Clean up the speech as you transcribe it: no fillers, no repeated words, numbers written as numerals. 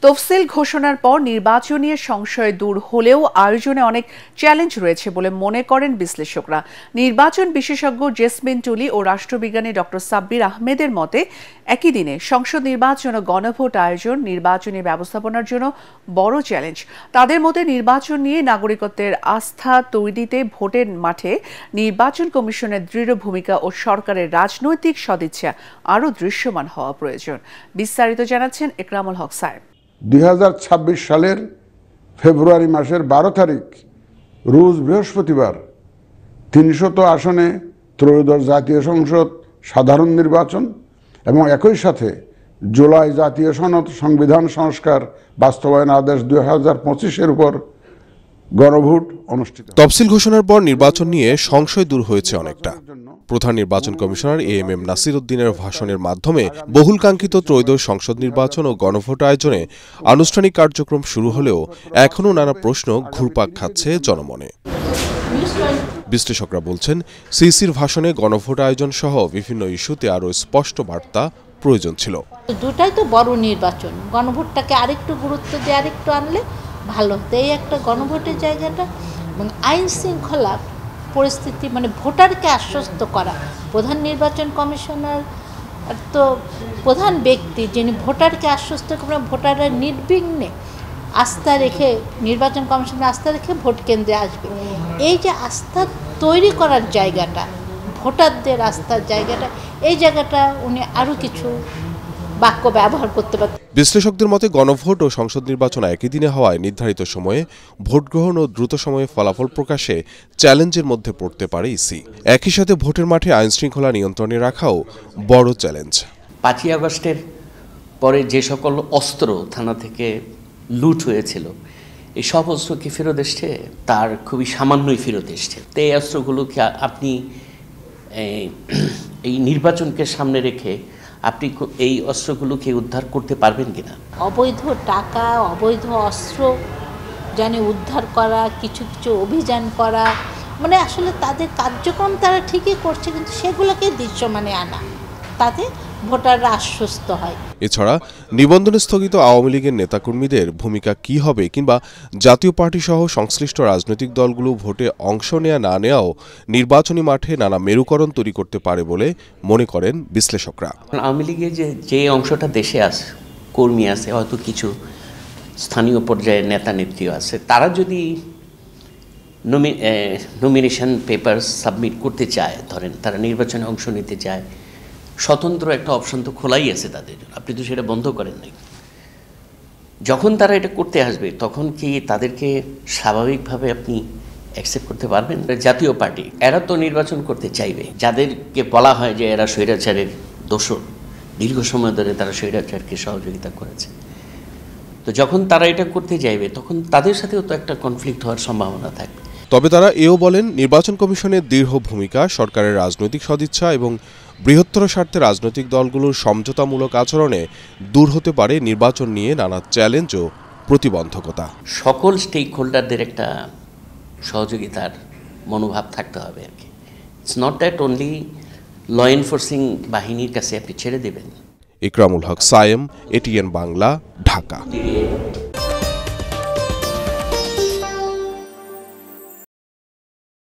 তফসিল ঘোষণার পর নির্বাচন নিয়ে সংশয় দূর হলেও আয়োজনে অনেক চ্যালেঞ্জ রয়েছে বলে মনে করেন বিশ্লেষকরা। নির্বাচন বিশেষজ্ঞ জেসমিন টুলি ও রাষ্ট্রবিজ্ঞানী ডক্টর সাব্বির আহমেদের মতে একই দিনে সংসদ নির্বাচন ও গণভোট আয়োজন নির্বাচনী ব্যবস্থাপনার জন্য বড় চ্যালেঞ্জ। তাদের মতে নির্বাচন নিয়ে নাগরিকত্বের আস্থা তৈরিতে ভোটের মাঠে নির্বাচন কমিশনের দৃঢ় ভূমিকা ও সরকারের রাজনৈতিক সদিচ্ছা আরও দৃশ্যমান হওয়া প্রয়োজন। বিস্তারিত জানাচ্ছেন একরামুল হক সাহেব। 2026 সালের ফেব্রুয়ারি মাসের 12 তারিখ রোজ বৃহস্পতিবার 300 আসনে ত্রয়োদশ জাতীয় সংসদ সাধারণ নির্বাচন এবং একই সাথে জুলাই জাতীয় সনদ সংবিধান সংস্কার বাস্তবায়ন আদেশ 2025-এর উপর গণভোট অনুষ্ঠিত। তফসিল ঘোষণার পর নির্বাচন নিয়ে সংশয় দূর হয়েছে অনেকটা। প্রধান নির্বাচন কমিশনার এএমএম নাসির উদ্দিনের ভাষণের মাধ্যমে বহুলকাঙ্ক্ষিত ত্রয়োদশ সংসদ নির্বাচন ও গণভোট আয়োজনে আনুষ্ঠানিক কার্যক্রম শুরু হলেও এখনও নানা প্রশ্ন ঘুরপাক খাচ্ছে জনমনে। বিশ্লেষকরা বলছেন, সিসির ভাষণে গণভোট আয়োজন সহ বিভিন্ন ইস্যুতে আরও স্পষ্ট বার্তা প্রয়োজন ছিল। দুটাই তো বড় নির্বাচন, গণভোটটাকে আরেকটু গুরুত্ব দিয়ে আরেকটু আনলে ভালো হতো। এই একটা গণভোটের জায়গাটা এবং আইন শৃঙ্খলা পরিস্থিতি মানে ভোটারকে আশ্বস্ত করা। প্রধান নির্বাচন কমিশনার তো প্রধান ব্যক্তি যিনি ভোটারকে আশ্বস্ত করে, ভোটাররা নির্বিঘ্নে আস্থা রেখে নির্বাচন কমিশনে আস্থা রেখে ভোট কেন্দ্রে আসবে। এই যে আস্থা তৈরি করার জায়গাটা, ভোটারদের আস্থার জায়গাটা, এই জায়গাটা উনি আরও কিছু বাক্য ব্যবহার করতে পারতেন। বিশ্লেষকদের মতে গণভোট ও সংসদ নির্বাচন একই দিনে হওয়ায় নির্ধারিত সময়ে ভোট গ্রহণ ও দ্রুত সময়ে ফলাফল প্রকাশে চ্যালেঞ্জের মধ্যে পড়তে পারে ইসি। একই সাথে ভোটের মাঠে আইন শৃঙ্খলা নিয়ন্ত্রণে রাখাও বড় চ্যালেঞ্জ। 5ই আগস্টের পরে যে সকল অস্ত্র থানা থেকে লুট হয়েছিল, এই সব অস্ত্র কি ফেরত এসছে? তার খুবই সামান্যই ফেরত এসছে। তো এই অস্ত্রগুলোকে আপনি এই নির্বাচনকে সামনে রেখে আপনি এই অস্ত্রগুলোকে উদ্ধার করতে পারবেন কিনা? অবৈধ টাকা, অবৈধ অস্ত্র জানি উদ্ধার করা, কিছু কিছু অভিযান করা, মানে আসলে তাদের কার্যক্রম তারা ঠিকই করছে, কিন্তু সেগুলোকে দৃশ্যমানে আনা, তাতে ভোটাররা আশ্বস্ত হয়। এছাড়া নিবন্ধন স্থগিত আওয়ামী লীগের নেতাকর্মীদের ভূমিকা কি হবে, কিংবা জাতীয় পার্টি সহ সংশ্লিষ্ট রাজনৈতিক দলগুলো ভোটে অংশ নেয়া না নেওয়াও নির্বাচনী মাঠে নানা মেরুকরণ তৈরি করতে পারে বলে মনে করেন বিশ্লেষকরা। আওয়ামী লীগের যে অংশটা দেশে আছে, কর্মী আছে, হয়তো কিছু স্থানীয় পর্যায়ের নেতা নেত্রীও আছে, তারা যদি নমিনেশন পেপার সাবমিট করতে চায়, ধরেন তারা নির্বাচনে অংশ নিতে চায়, স্বতন্ত্র একটা অপশন তো খোলাই আছে তাদের, আপনি তো সেটা বন্ধ করেন নাই। যখন তারা এটা করতে আসবে তখন কি তাদেরকে স্বাভাবিকভাবে আপনি অ্যাকসেপ্ট করতে পারবেন? জাতীয় পার্টি এরা তো নির্বাচন করতে চাইবে, যাদেরকে বলা হয় যে এরা স্বৈরাচারের দোষর, দীর্ঘ সময় ধরে তারা স্বৈরাচারকে সহযোগিতা করেছে। তো যখন তারা এটা করতে চাইবে তখন তাদের সাথেও তো একটা কনফ্লিক্ট হওয়ার সম্ভাবনা থাকবে। তবে তারা এও বলেন, নির্বাচন কমিশনের দৃঢ় ভূমিকা, সরকারের রাজনৈতিক সদিচ্ছা এবং বৃহত্তর স্বার্থে রাজনৈতিক দলগুলোর সমঝোতামূলক আচরণে দূর হতে পারে নির্বাচন নিয়ে নানা চ্যালেঞ্জ ও প্রতিবন্ধকতা। সকল স্টেক হোল্ডারদের একটা সহযোগিতার মনোভাব থাকতে হবে আর কি। It's not that only law enforcing বাহিনীর কাছে আপনি ছেড়ে দেবেন। একরামুল হক সায়েম, এটিএন বাংলা, ঢাকা।